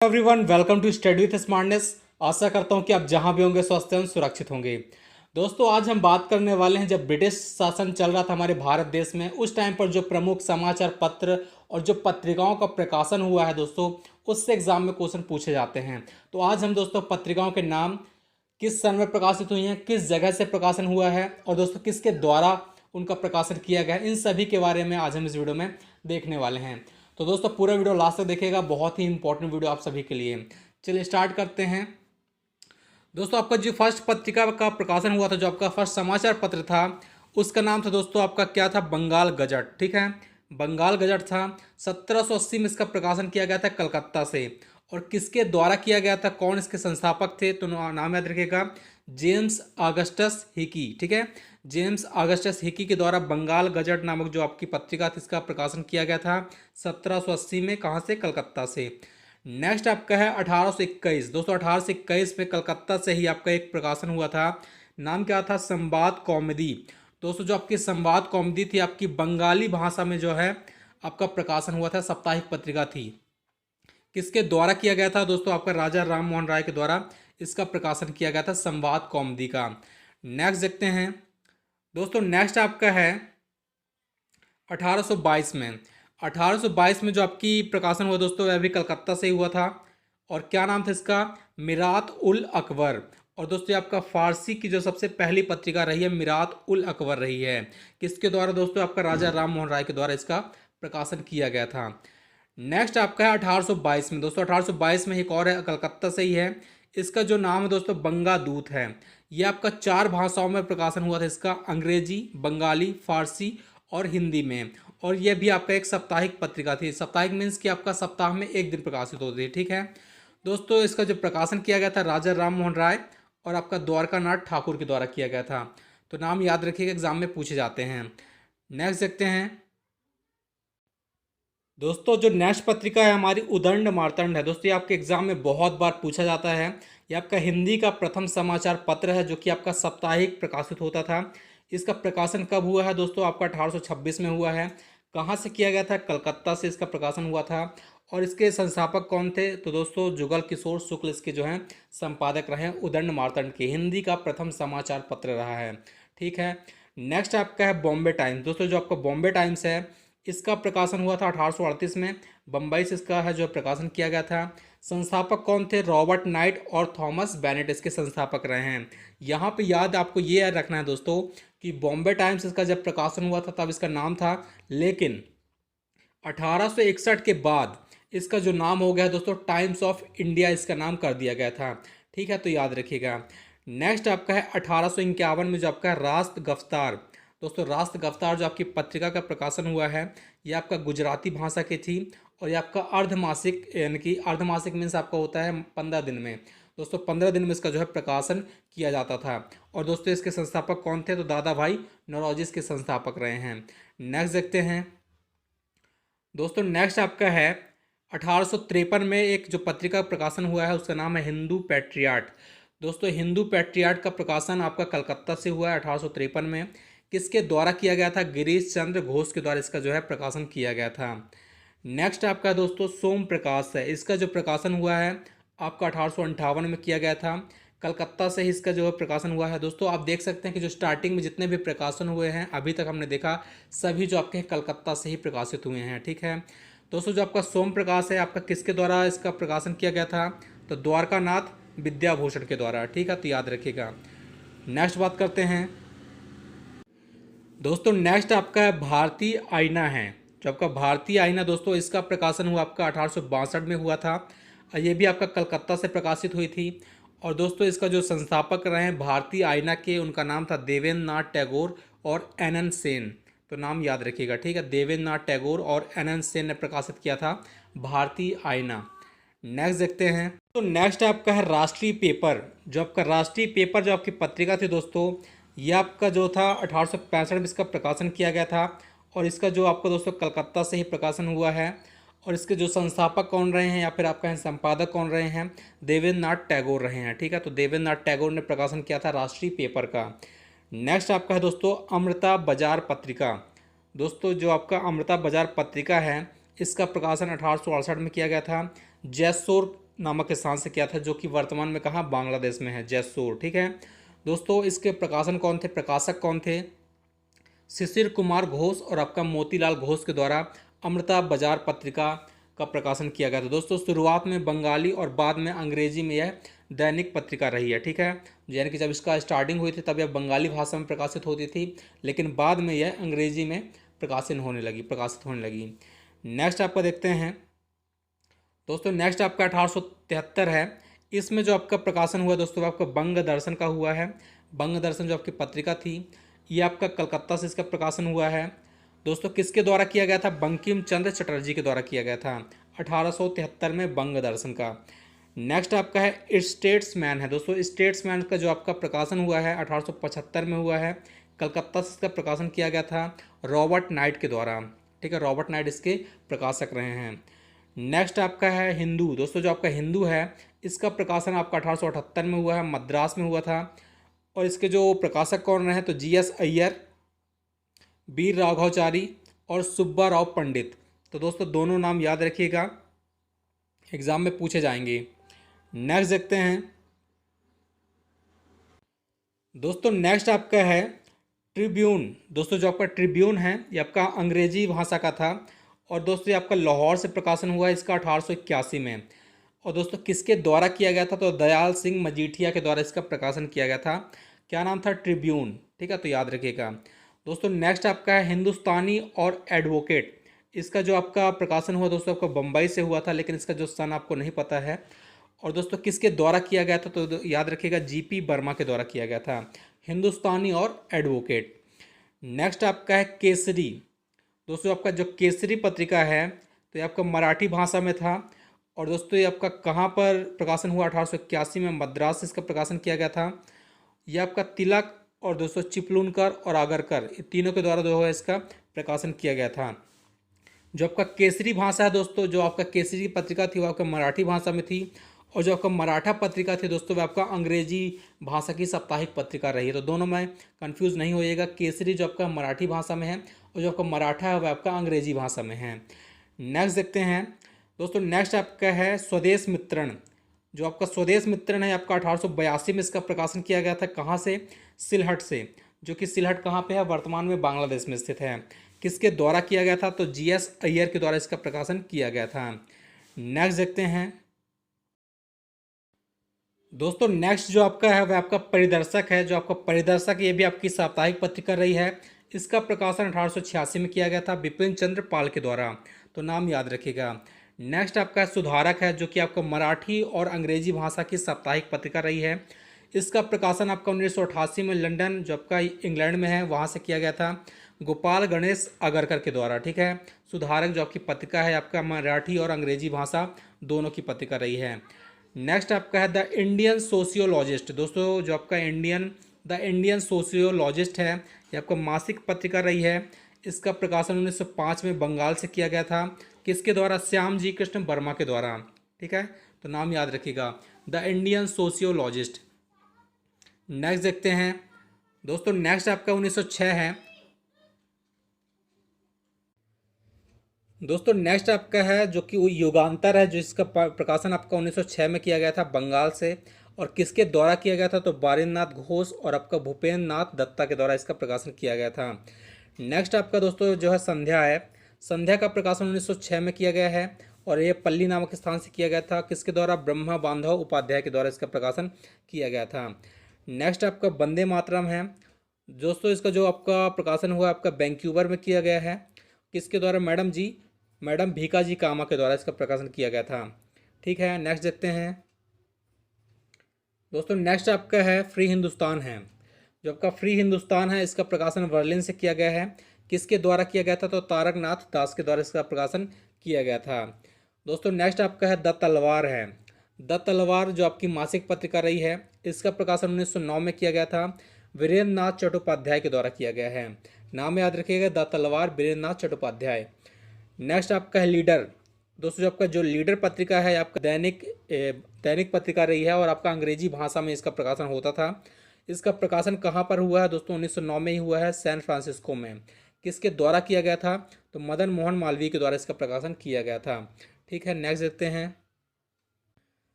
Everyone, welcome to study with smartness. आशा करता हूं कि आप जहां भी होंगे स्वस्थ एवं सुरक्षित होंगे। दोस्तों, आज हम बात करने वाले हैं जब ब्रिटिश शासन चल रहा था हमारे भारत देश में, उस टाइम पर जो प्रमुख समाचार पत्र और जो पत्रिकाओं का प्रकाशन हुआ है दोस्तों, उससे एग्जाम में क्वेश्चन पूछे जाते हैं। तो आज हम दोस्तों पत्रिकाओं के नाम, किस सन में प्रकाशित हुई हैं, किस जगह से प्रकाशन हुआ है और दोस्तों किसके द्वारा उनका प्रकाशन किया गया है, इन सभी के बारे में आज हम इस वीडियो में देखने वाले हैं। तो दोस्तों पूरा वीडियो लास्ट तक देखिएगा, बहुत ही इंपॉर्टेंट वीडियो आप सभी के लिए। चलिए स्टार्ट करते हैं। दोस्तों आपका जो फर्स्ट पत्रिका का प्रकाशन हुआ था, जो आपका फर्स्ट समाचार पत्र था, उसका नाम था दोस्तों आपका क्या था, बंगाल गजट। ठीक है, बंगाल गजट था। 1780 में इसका प्रकाशन किया गया था कलकत्ता से। और किसके द्वारा किया गया था, कौन इसके संस्थापक थे, तो नाम याद रखिएगा, जेम्स ऑगस्टस हिकी। ठीक है, जेम्स ऑगस्टस हिकी के द्वारा बंगाल गजट नामक जो आपकी पत्रिका थी, इसका प्रकाशन किया गया था 1780 में। कहाँ से, कलकत्ता से। नेक्स्ट आपका है 1821। दोस्तों 1821 में कलकत्ता से ही आपका एक प्रकाशन हुआ था। नाम क्या था, संवाद कौमुदी। दोस्तों जो आपकी संवाद कौमुदी थी, आपकी बंगाली भाषा में जो है आपका प्रकाशन हुआ था, साप्ताहिक पत्रिका थी। किसके द्वारा किया गया था दोस्तों, आपका राजा राम मोहन राय के द्वारा इसका प्रकाशन किया गया था, संवाद कौमुदी का। नेक्स्ट देखते हैं दोस्तों। नेक्स्ट आपका है 1822 में। 1822 में जो आपकी प्रकाशन हुआ दोस्तों, वह भी कलकत्ता से ही हुआ था। और क्या नाम था इसका, मिरात उल अकबर। और दोस्तों ये आपका फारसी की जो सबसे पहली पत्रिका रही है, मिरात उल अकबर रही है। किसके द्वारा दोस्तों, आपका राजा राम मोहन राय के द्वारा इसका प्रकाशन किया गया था। नेक्स्ट आपका है 1822 में। दोस्तों 1822 में एक और है, कलकत्ता से ही है। इसका जो नाम है दोस्तों, बंगा दूत है। यह आपका 4 भाषाओं में प्रकाशन हुआ था इसका, अंग्रेजी, बंगाली, फारसी और हिंदी में। और यह भी आपका एक साप्ताहिक पत्रिका थी। साप्ताहिक मीन्स कि आपका सप्ताह में एक दिन प्रकाशित होती है। ठीक है दोस्तों, इसका जो प्रकाशन किया गया था राजा राम मोहन राय और आपका द्वारका नाथ ठाकुर के द्वारा किया गया था। तो नाम याद रखिएगा, एग्जाम में पूछे जाते हैं। नेक्स्ट देखते हैं दोस्तों। जो नेक्स्ट पत्रिका है हमारी, उदंड मार्तंड है। दोस्तों ये आपके एग्जाम में बहुत बार पूछा जाता है। ये आपका हिंदी का प्रथम समाचार पत्र है, जो कि आपका साप्ताहिक प्रकाशित होता था। इसका प्रकाशन कब हुआ है दोस्तों, आपका 1826 में हुआ है। कहाँ से किया गया था, कलकत्ता से इसका प्रकाशन हुआ था। और इसके संस्थापक कौन थे, तो दोस्तों जुगल किशोर शुक्ल इसके जो हैं संपादक रहे हैं। उदंड मार्तंड के हिंदी का प्रथम समाचार पत्र रहा है। ठीक है, नेक्स्ट आपका है बॉम्बे टाइम्स। दोस्तों जो आपका बॉम्बे टाइम्स है, इसका प्रकाशन हुआ था 1838 में। बम्बई से इसका है जो प्रकाशन किया गया था। संस्थापक कौन थे, रॉबर्ट नाइट और थॉमस बेनेट इसके संस्थापक रहे हैं। यहाँ पे याद आपको ये याद रखना है दोस्तों कि बॉम्बे टाइम्स इसका जब प्रकाशन हुआ था तब इसका नाम था, लेकिन 1861 के बाद इसका जो नाम हो गया दोस्तों, टाइम्स ऑफ इंडिया इसका नाम कर दिया गया था। ठीक है, तो याद रखिएगा। नेक्स्ट आपका है 1851 में जो आपका रास्त गफ्तार। दोस्तों रास्त गफ्तार जो आपकी पत्रिका का प्रकाशन हुआ है, ये आपका गुजराती भाषा की थी। और ये आपका अर्धमासिक, यानी कि अर्धमासिक मीन्स आपका होता है 15 दिन में। दोस्तों 15 दिन में इसका जो है प्रकाशन किया जाता था। और दोस्तों इसके संस्थापक कौन थे, तो दादा भाई नौरोजी इसके संस्थापक रहे हैं। नेक्स्ट देखते हैं दोस्तों। नेक्स्ट आपका है 1853 में एक जो पत्रिका प्रकाशन हुआ है, उसका नाम है हिंदू पैट्रियाट। दोस्तों हिंदू पैट्रियाट का प्रकाशन आपका कलकत्ता से हुआ है 1853 में। किसके द्वारा किया गया था, गिरीश चंद्र घोष के द्वारा इसका जो है प्रकाशन किया गया था। नेक्स्ट आपका दोस्तों सोम प्रकाश है। इसका जो प्रकाशन हुआ है आपका 1858 में किया गया था। कलकत्ता से ही इसका जो है प्रकाशन हुआ है। दोस्तों आप देख सकते हैं कि जो स्टार्टिंग में जितने भी प्रकाशन हुए हैं अभी तक हमने देखा, सभी जो आपके कलकत्ता से ही प्रकाशित हुए हैं। ठीक है दोस्तों, जो आपका सोम प्रकाश है, आपका किसके द्वारा इसका प्रकाशन किया गया था, तो द्वारका नाथ विद्याभूषण के द्वारा। ठीक है, तो याद रखिएगा। नेक्स्ट बात करते हैं दोस्तों। नेक्स्ट आपका है भारतीय आईना है। जो आपका भारतीय आईना दोस्तों, इसका प्रकाशन हुआ आपका 1862 में हुआ था। और ये भी आपका कलकत्ता से प्रकाशित हुई थी। और दोस्तों इसका जो संस्थापक रहे हैं भारतीय आईना के, उनका नाम था देवेंद्र नाथ टैगोर और एन सेन। तो नाम याद रखिएगा। ठीक है, देवेंद्र नाथ टैगोर और एन सेन ने प्रकाशित किया था भारतीय आईना। नेक्स्ट देखते हैं तो नेक्स्ट आपका है राष्ट्रीय पेपर। जो आपका राष्ट्रीय पेपर जो आपकी पत्रिका थी दोस्तों, ये आपका जो था 1865 में इसका प्रकाशन किया गया था। और इसका जो आपका दोस्तों कलकत्ता से ही प्रकाशन हुआ है। और इसके जो संस्थापक कौन रहे हैं या फिर आपका संपादक कौन रहे हैं, देवेंद्र नाथ टैगोर रहे हैं। ठीक है, तो देवेंद्र नाथ टैगोर ने प्रकाशन किया था राष्ट्रीय पेपर का। नेक्स्ट आपका है दोस्तों अमृता बाजार पत्रिका। दोस्तों जो आपका अमृता बाजार पत्रिका है, इसका प्रकाशन 1868 में किया गया था। जयसोर नामक स्थान से किया था, जो कि वर्तमान में कहाँ, बांग्लादेश में है, जैसोर। ठीक है दोस्तों, इसके प्रकाशन कौन थे, प्रकाशक कौन थे, शिशिर कुमार घोष और आपका मोतीलाल घोष के द्वारा अमृता बाजार पत्रिका का प्रकाशन किया गया था। दोस्तों शुरुआत में बंगाली और बाद में अंग्रेजी में यह दैनिक पत्रिका रही है। ठीक है, यानी कि जब इसका स्टार्टिंग हुई थी तब यह बंगाली भाषा में प्रकाशित होती थी, लेकिन बाद में यह अंग्रेजी में प्रकाशित होने लगी। नेक्स्ट आपका देखते हैं दोस्तों, नेक्स्ट आपका 1873 है। इसमें जो आपका प्रकाशन हुआ दोस्तों, आपका बंग दर्शन का हुआ है। बंग दर्शन जो आपकी पत्रिका थी, ये आपका कलकत्ता से इसका प्रकाशन हुआ है। दोस्तों किसके द्वारा किया गया था, बंकिम चंद्र चटर्जी के द्वारा किया गया था 1873 में बंग दर्शन का। नेक्स्ट आपका है स्टेट्समैन है। दोस्तों स्टेट्समैन का जो आपका प्रकाशन हुआ है 1875 में हुआ है, कलकत्ता से इसका प्रकाशन किया गया था रॉबर्ट नाइट के द्वारा। ठीक है, रॉबर्ट नाइट इसके प्रकाशक रहे हैं। नेक्स्ट आपका है हिंदू। दोस्तों जो आपका हिंदू है, इसका प्रकाशन आपका 1878 में हुआ है, मद्रास में हुआ था। और इसके जो प्रकाशक कौन रहे हैं, तो जीएस अय्यर, वीर राघवाचारी और सुब्बा राव पंडित। तो दोस्तों दोनों नाम याद रखिएगा, एग्जाम में पूछे जाएंगे। नेक्स्ट देखते हैं दोस्तों, नेक्स्ट आपका है ट्रिब्यून। दोस्तों जो आपका ट्रिब्यून है, ये आपका अंग्रेजी भाषा का था और दोस्तों ये आपका लाहौर से प्रकाशन हुआ है इसका 1881 में। और दोस्तों किसके द्वारा किया गया था, तो दयाल सिंह मजीठिया के द्वारा इसका प्रकाशन किया गया था। क्या नाम था, ट्रिब्यून। ठीक है, तो याद रखिएगा। दोस्तों नेक्स्ट आपका है हिंदुस्तानी और एडवोकेट। इसका जो आपका प्रकाशन हुआ दोस्तों आपको बम्बई से हुआ था, लेकिन इसका जो सन आपको नहीं पता है। और दोस्तों किसके द्वारा किया गया था, तो याद रखिएगा जीपी वर्मा के द्वारा किया गया था, हिंदुस्तानी और एडवोकेट। नेक्स्ट आपका है केसरी। दोस्तों आपका जो केसरी पत्रिका है, तो ये आपका मराठी भाषा में था। और दोस्तों ये आपका कहाँ पर प्रकाशन हुआ, 1881 में मद्रास से इसका प्रकाशन किया गया था। यह आपका तिलक और दोस्तों चिपलूनकर और आगरकर, ये तीनों के द्वारा जो है इसका प्रकाशन किया गया था। जो आपका केसरी भाषा है दोस्तों, जो आपका केसरी की पत्रिका थी वो आपका मराठी भाषा में थी, और जो आपका मराठा पत्रिका थी दोस्तों वो आपका अंग्रेजी भाषा की साप्ताहिक पत्रिका रही है। तो दोनों में कंफ्यूज नहीं होइएगा, केसरी जो आपका मराठी भाषा में है और जो आपका मराठा है वह आपका अंग्रेजी भाषा में है। नेक्स्ट देखते हैं दोस्तों, नेक्स्ट आपका है स्वदेश मित्रण। जो आपका स्वदेश मित्रण है आपका 1882 में इसका प्रकाशन किया गया था। कहाँ से, सिलहट से, जो कि सिलहट कहाँ पे है, वर्तमान में बांग्लादेश में स्थित है। किसके द्वारा किया गया था, तो जीएस अय्यर के द्वारा इसका प्रकाशन किया गया था। नेक्स्ट देखते हैं दोस्तों, नेक्स्ट जो आपका है वह आपका परिदर्शक है। जो आपका परिदर्शक, ये भी आपकी साप्ताहिक पत्रिका रही है। इसका प्रकाशन 1886 में किया गया था बिपिन चंद्र पाल के द्वारा, तो नाम याद रखिएगा। नेक्स्ट आपका सुधारक है, जो कि आपका मराठी और अंग्रेजी भाषा की साप्ताहिक पत्रिका रही है। इसका प्रकाशन आपका 1988 में लंदन, जो आपका इंग्लैंड में है, वहाँ से किया गया था गोपाल गणेश आगरकर के द्वारा। ठीक है, सुधारक जो आपकी पत्रिका है आपका मराठी और अंग्रेजी भाषा दोनों की पत्रिका रही है। नेक्स्ट आपका है द इंडियन सोशियोलॉजिस्ट। दोस्तों जो आपका द इंडियन सोशियोलॉजिस्ट है, ये आपका मासिक पत्रिका रही है। इसका प्रकाशन 1905 में बंगाल से किया गया था। किसके द्वारा, श्याम जी कृष्ण वर्मा के द्वारा। ठीक है, तो नाम याद रखिएगा, द इंडियन सोशियोलॉजिस्ट। नेक्स्ट देखते हैं दोस्तों, नेक्स्ट आपका 1906 है। दोस्तों नेक्स्ट आपका है जो कि वो युगांतर है, जो इसका प्रकाशन आपका 1906 में किया गया था बंगाल से। और किसके द्वारा किया गया था, तो बारिंद्रनाथ घोष और आपका भूपेंद्र नाथ दत्ता के द्वारा इसका प्रकाशन किया गया था। नेक्स्ट आपका दोस्तों जो है संध्या है। संध्या का प्रकाशन 1906 में किया गया है और ये पल्ली नामक स्थान से किया गया था। किसके द्वारा, ब्रह्मा बांधव उपाध्याय के द्वारा इसका प्रकाशन किया गया था। नेक्स्ट आपका वंदे मातरम है। दोस्तों इसका जो आपका प्रकाशन हुआ आपका वैंकूवर में किया गया है। किसके द्वारा, मैडम भीका जी कामा के द्वारा इसका प्रकाशन किया गया था। ठीक है, नेक्स्ट देखते हैं दोस्तों, नेक्स्ट आपका है फ्री हिंदुस्तान है। जो आपका फ्री हिंदुस्तान है, इसका प्रकाशन बर्लिन से किया गया है। किसके द्वारा किया गया था, तो तारकनाथ दास के द्वारा इसका प्रकाशन किया गया था। दोस्तों नेक्स्ट आपका है द तलवार है। द तलवार जो आपकी मासिक पत्रिका रही है, इसका प्रकाशन 1909 में किया गया था। वीरेंद्र नाथ चट्टोपाध्याय के द्वारा किया गया है। नाम याद रखिएगा, द तलवार, वीरेंद्र नाथ चट्टोपाध्याय। नेक्स्ट आपका है लीडर। दोस्तों जो आपका जो लीडर पत्रिका है आपका दैनिक पत्रिका रही है और आपका अंग्रेजी भाषा में इसका प्रकाशन होता था। इसका प्रकाशन कहाँ पर हुआ है दोस्तों, 1909 में ही हुआ है, सैन फ्रांसिस्को में। किसके द्वारा किया गया था, तो मदन मोहन मालवीय के द्वारा इसका प्रकाशन किया गया था। ठीक है, नेक्स्ट देखते हैं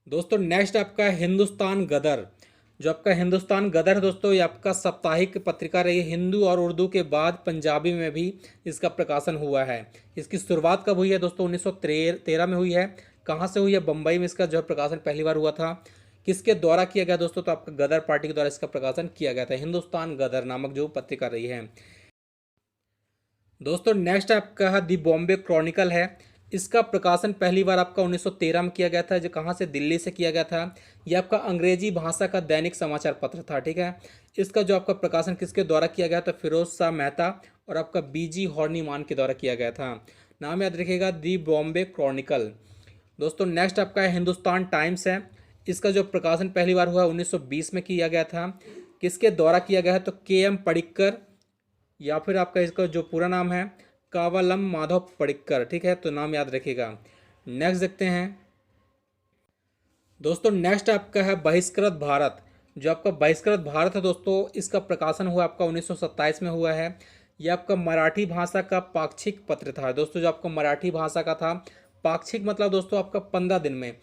दोस्तों नेक्स्ट आपका है हिंदुस्तान गदर। जो आपका हिंदुस्तान गदर है दोस्तों, ये आपका साप्ताहिक पत्रिका रही है। हिंदू और उर्दू के बाद पंजाबी में भी इसका प्रकाशन हुआ है। इसकी शुरुआत कब हुई है दोस्तों? 1913 में हुई है। कहाँ से हुई है? बम्बई में इसका जो है प्रकाशन पहली बार हुआ था। किसके द्वारा किया गया दोस्तों? तो आपका गदर पार्टी के द्वारा इसका प्रकाशन किया गया था। हिंदुस्तान गदर नामक जो पत्रिका रही है। दोस्तों नेक्स्ट आपका है दी बॉम्बे क्रॉनिकल है। इसका प्रकाशन पहली बार आपका 1913 में किया गया था। जो कहाँ से? दिल्ली से किया गया था। यह आपका अंग्रेजी भाषा का दैनिक समाचार पत्र था। ठीक है। इसका जो आपका प्रकाशन किसके द्वारा किया गया था? फिरोज शाह मेहता और आपका बीजी हॉर्नीमान के द्वारा किया गया था। नाम याद रखिएगा, दी बॉम्बे क्रॉनिकल। दोस्तों नेक्स्ट आपका है हिंदुस्तान टाइम्स है। इसका जो प्रकाशन पहली बार हुआ 1920 में किया गया था। किसके द्वारा किया गया है? तो के एम पडिक्कर, या फिर आपका इसका जो पूरा नाम है कावालम माधव पडिक्कर। ठीक है, तो नाम याद रखिएगा। नेक्स्ट देखते हैं दोस्तों। नेक्स्ट आपका है बहिष्कृत भारत। जो आपका बहिष्कृत भारत है दोस्तों, इसका प्रकाशन हुआ आपका 1927 में हुआ है। यह आपका मराठी भाषा का पाक्षिक पत्र था दोस्तों। जो आपका मराठी भाषा का था, पाक्षिक मतलब दोस्तों आपका 15 दिन में,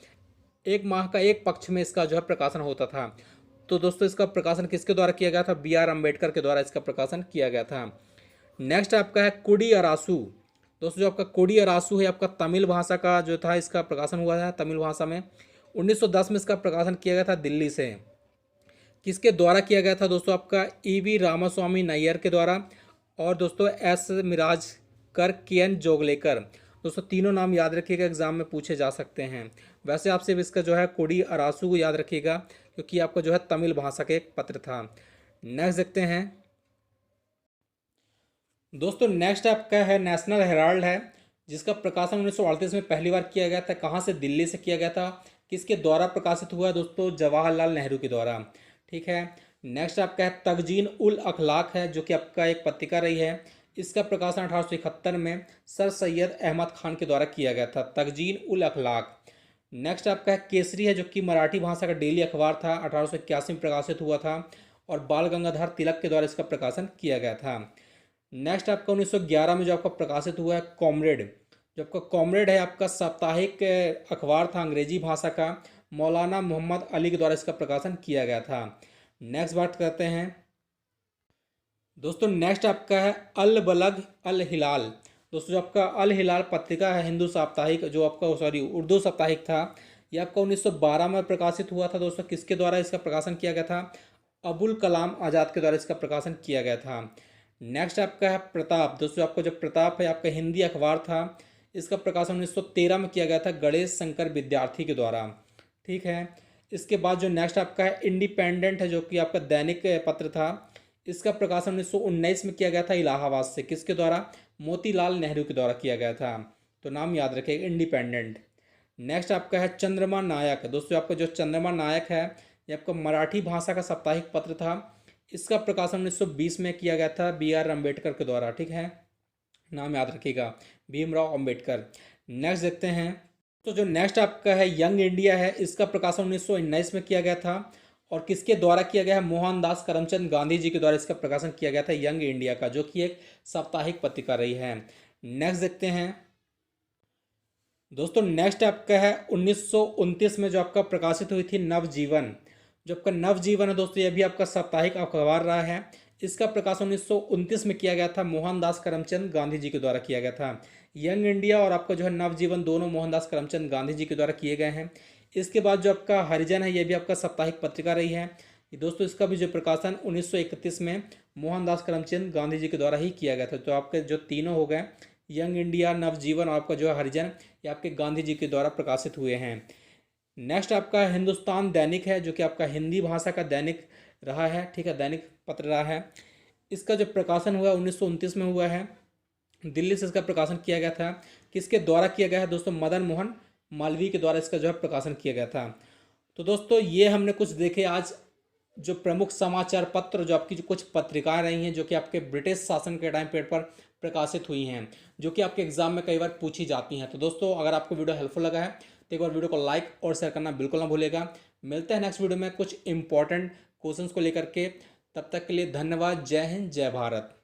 एक माह का एक पक्ष में इसका जो है प्रकाशन होता था। तो दोस्तों इसका प्रकाशन किसके द्वारा किया गया था? बी आर अम्बेडकर के द्वारा इसका प्रकाशन किया गया था। नेक्स्ट आपका है कुडी अरासू। दोस्तों जो आपका कुडी अरासू है, आपका तमिल भाषा का जो था, इसका प्रकाशन हुआ है तमिल भाषा में। 1910 में इसका प्रकाशन किया गया था दिल्ली से। किसके द्वारा किया गया था दोस्तों? आपका ई वी रामास्वामी नैयर के द्वारा और दोस्तों एस मिराज कर के एन जोगलेकर। दोस्तों तीनों नाम याद रखिएगा, एग्जाम में पूछे जा सकते हैं। वैसे आप सिर्फ इसका जो है कोडी अरासू को याद रखिएगा, क्योंकि आपका जो है तमिल भाषा का एक पत्र था। नेक्स्ट देखते हैं दोस्तों। नेक्स्ट आपका है नेशनल हेराल्ड है, जिसका प्रकाशन 1938 में पहली बार किया गया था। कहाँ से? दिल्ली से किया गया था। किसके द्वारा प्रकाशित हुआ दोस्तों? जवाहरलाल नेहरू के द्वारा। ठीक है। नेक्स्ट आपका है तगजीन उल अखलाक है, जो कि आपका एक पत्रिका रही है। इसका प्रकाशन 1871 में सर सैयद अहमद खान के द्वारा किया गया था। तगजीन उल अखलाक। नेक्स्ट आपका है केसरी है, जो कि मराठी भाषा का डेली अखबार था। 1881 में प्रकाशित हुआ था और बाल गंगाधर तिलक के द्वारा इसका प्रकाशन किया गया था। नेक्स्ट आपका 1911 में जो आपका प्रकाशित हुआ है कॉमरेड। जो आपका कॉमरेड है, आपका साप्ताहिक अखबार था अंग्रेजी भाषा का। मौलाना मोहम्मद अली के द्वारा इसका प्रकाशन किया गया था। नेक्स्ट बात करते हैं दोस्तों। नेक्स्ट आपका है अल बलग अल हिलाल। दोस्तों जो आपका अल हिलाल पत्रिका है, हिंदू साप्ताहिक, जो आपका उर्दू साप्ताहिक था, यह आपका 1912 में प्रकाशित हुआ था दोस्तों। किसके द्वारा इसका प्रकाशन किया गया था? अबुल कलाम आज़ाद के द्वारा इसका प्रकाशन किया गया था। नेक्स्ट आपका है प्रताप। दोस्तों आपका जो प्रताप है, आपका हिंदी अखबार था। इसका प्रकाशन 1913 में किया गया था गणेश शंकर विद्यार्थी के द्वारा। ठीक है। इसके बाद जो नेक्स्ट आपका है इंडिपेंडेंट है, जो कि आपका दैनिक पत्र था। इसका प्रकाशन 1919 में किया गया था इलाहाबाद से। किसके द्वारा? मोतीलाल नेहरू के द्वारा किया गया था। तो नाम याद रखिएगा, इंडिपेंडेंट। नेक्स्ट आपका है चंद्रमा नायक। दोस्तों आपका जो चंद्रमा नायक है, ये आपका मराठी भाषा का साप्ताहिक पत्र था। इसका प्रकाशन 1920 में किया गया था बी आर अम्बेडकर के द्वारा। ठीक है, नाम याद रखिएगा, भीमराव अम्बेडकर। नेक्स्ट देखते हैं तो जो नेक्स्ट आपका है यंग इंडिया है, इसका प्रकाशन 1919 में किया गया था और किसके द्वारा किया गया है? मोहनदास करमचंद गांधी जी के द्वारा इसका प्रकाशन किया गया था यंग इंडिया का, जो कि एक साप्ताहिक पत्रिका रही है। नेक्स्ट देखते हैं दोस्तों। नेक्स्ट आपका है 1929 में जो आपका प्रकाशित हुई थी नवजीवन। जो आपका नवजीवन है दोस्तों, यह भी आपका साप्ताहिक अखबार रहा है। इसका प्रकाशन 1929 में किया गया था, मोहनदास करमचंद गांधी जी के द्वारा किया गया था। यंग इंडिया और आपका जो है नवजीवन, दोनों मोहनदास करमचंद गांधी जी के द्वारा किए गए हैं। इसके बाद जो आपका हरिजन है, यह भी आपका साप्ताहिक पत्रिका रही है दोस्तों। इसका भी जो प्रकाशन 1931 में मोहनदास करमचंद गांधी जी के द्वारा ही किया गया था। तो आपके जो तीनों हो गए, यंग इंडिया, नवजीवन और आपका जो है हरिजन, ये आपके गांधी जी के द्वारा प्रकाशित हुए हैं। नेक्स्ट आपका हिंदुस्तान दैनिक है, जो कि आपका हिंदी भाषा का दैनिक रहा है। ठीक है, दैनिक पत्र रहा है। इसका जो प्रकाशन हुआ 1929 में हुआ है, दिल्ली से इसका प्रकाशन किया गया था। किसके द्वारा किया गया है दोस्तों? मदन मोहन मालवीय के द्वारा इसका जो है प्रकाशन किया गया था। तो दोस्तों ये हमने कुछ देखे आज जो प्रमुख समाचार पत्र, जो आपकी जो कुछ पत्रिकाएं रही हैं, जो कि आपके ब्रिटिश शासन के टाइम पीरियड पर प्रकाशित हुई हैं, जो कि आपके एग्जाम में कई बार पूछी जाती हैं। तो दोस्तों अगर आपको वीडियो हेल्पफुल लगा है तो एक बार वीडियो को लाइक और शेयर करना बिल्कुल ना भूलेगा। मिलते हैं नेक्स्ट वीडियो में कुछ इंपॉर्टेंट क्वेश्चंस को लेकर के। तब तक के लिए धन्यवाद। जय हिंद, जय भारत।